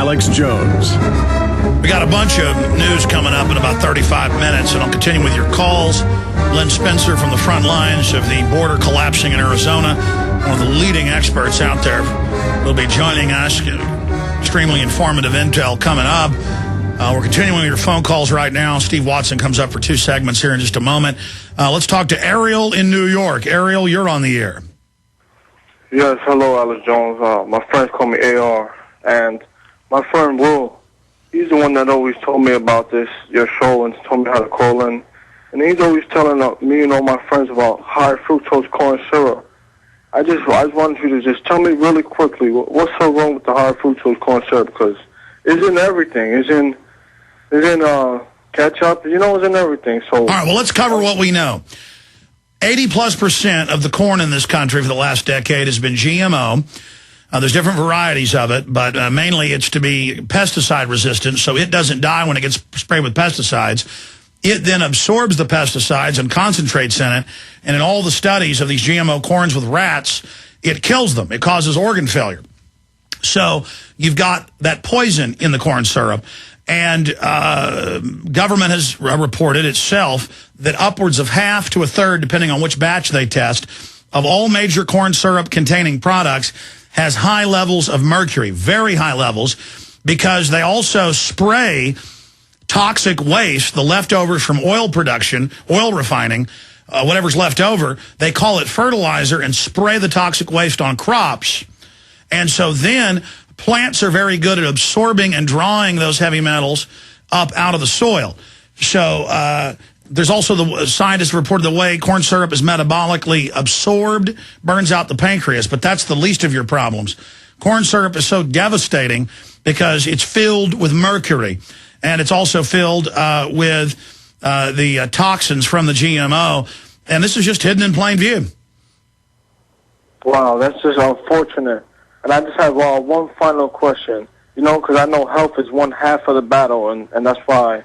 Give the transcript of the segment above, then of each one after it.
Alex Jones. We got a bunch of news coming up in about 35 minutes, and I'll continue with your calls. Lynn Spencer from the front lines of the border collapsing in Arizona, one of the leading experts out there, will be joining us. Extremely informative intel coming up. We're continuing with your phone calls right now. Steve Watson comes up for 2 segments here in just a moment. Let's talk to Ariel in New York. Ariel, you're on the air. Yes, hello, Alex Jones. My friends call me AR, and my friend Will, he's the one that always told me about your show, and told me how to call in. And he's always telling me and all my friends about High Fructose Corn Syrup. I just wanted you to just tell me really quickly, what's so wrong with the High Fructose Corn Syrup? Because it's in everything. It's in ketchup. It's in everything. So, all right, well, let's cover what we know. 80+% of the corn in this country for the last decade has been GMO. There's different varieties of it, but mainly it's to be pesticide resistant, so it doesn't die when it gets sprayed with pesticides. It then absorbs the pesticides and concentrates in it, and in all the studies of these GMO corns with rats, it kills them. It causes organ failure. So you've got that poison in the corn syrup, and government has reported itself that upwards of half to a third, depending on which batch they test, of all major corn syrup containing products has high levels of mercury, very high levels, because they also spray toxic waste, the leftovers from oil production, oil refining, whatever's left over, they call it fertilizer and spray the toxic waste on crops. And so then plants are very good at absorbing and drawing those heavy metals up out of the soil. So there's also the scientists reported the way corn syrup is metabolically absorbed, burns out the pancreas, but that's the least of your problems. Corn syrup is so devastating because it's filled with mercury, and it's also filled with the toxins from the GMO, and this is just hidden in plain view. Wow, that's just unfortunate. And I just have one final question, because I know health is one half of the battle, and that's why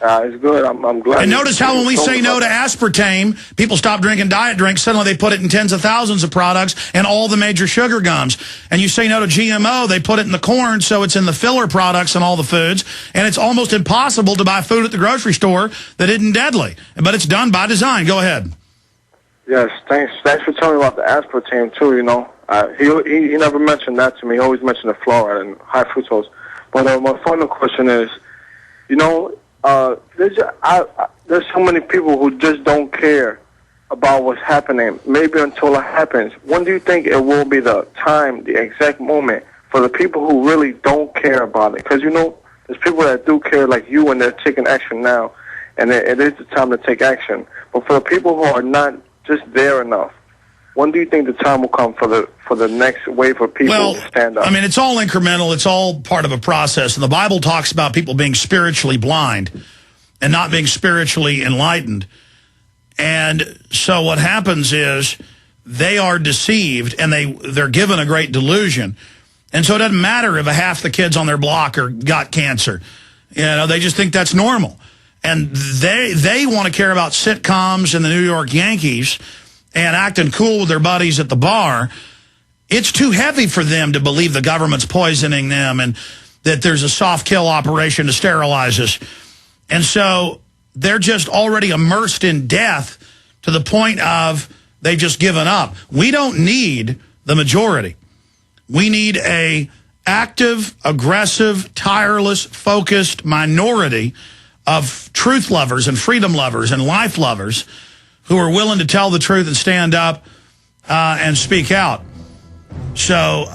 it's good. I'm glad. And notice how when we say no to aspartame, people stop drinking diet drinks. Suddenly they put it in tens of thousands of products and all the major sugar gums. And you say no to GMO, they put it in the corn, so it's in the filler products and all the foods. And it's almost impossible to buy food at the grocery store that isn't deadly. But it's done by design. Go ahead. Yes, thanks for telling me about the aspartame, too, He never mentioned that to me. He always mentioned the fluoride and high fructose. But my final question is, there's so many people who just don't care about what's happening, maybe until it happens. When do you think it will be the time, the exact moment, for the people who really don't care about it? Because, there's people that do care like you, and they're taking action now, and it is the time to take action. But for the people who are not just there enough, when do you think the time will come for the next wave of people to stand up? I mean, it's all incremental. It's all part of a process. And the Bible talks about people being spiritually blind and not being spiritually enlightened. And so what happens is they are deceived, and they're given a great delusion. And so it doesn't matter if half the kids on their block got cancer. They just think that's normal. And they want to care about sitcoms and the New York Yankees and acting cool with their buddies at the bar. It's too heavy for them to believe the government's poisoning them and that there's a soft kill operation to sterilize us. And so they're just already immersed in death to the point of they've just given up. We don't need the majority. We need a active, aggressive, tireless, focused minority of truth lovers and freedom lovers and life lovers who are willing to tell the truth and stand up and speak out. So,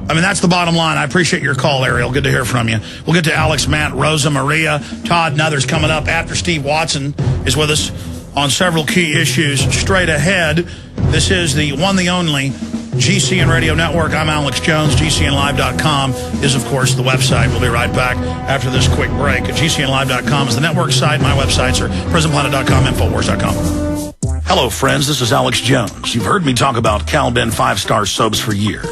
that's the bottom line. I appreciate your call, Ariel. Good to hear from you. We'll get to Alex, Matt, Rosa, Maria, Todd, and others coming up after Steve Watson is with us on several key issues straight ahead. This is the one, the only GCN Radio Network. I'm Alex Jones. GCNlive.com is, of course, the website. We'll be right back after this quick break. GCNlive.com is the network site. My websites are prisonplanet.com, Infowars.com. Hello, friends. This is Alex Jones. You've heard me talk about Cal Ben 5-star soaps for years.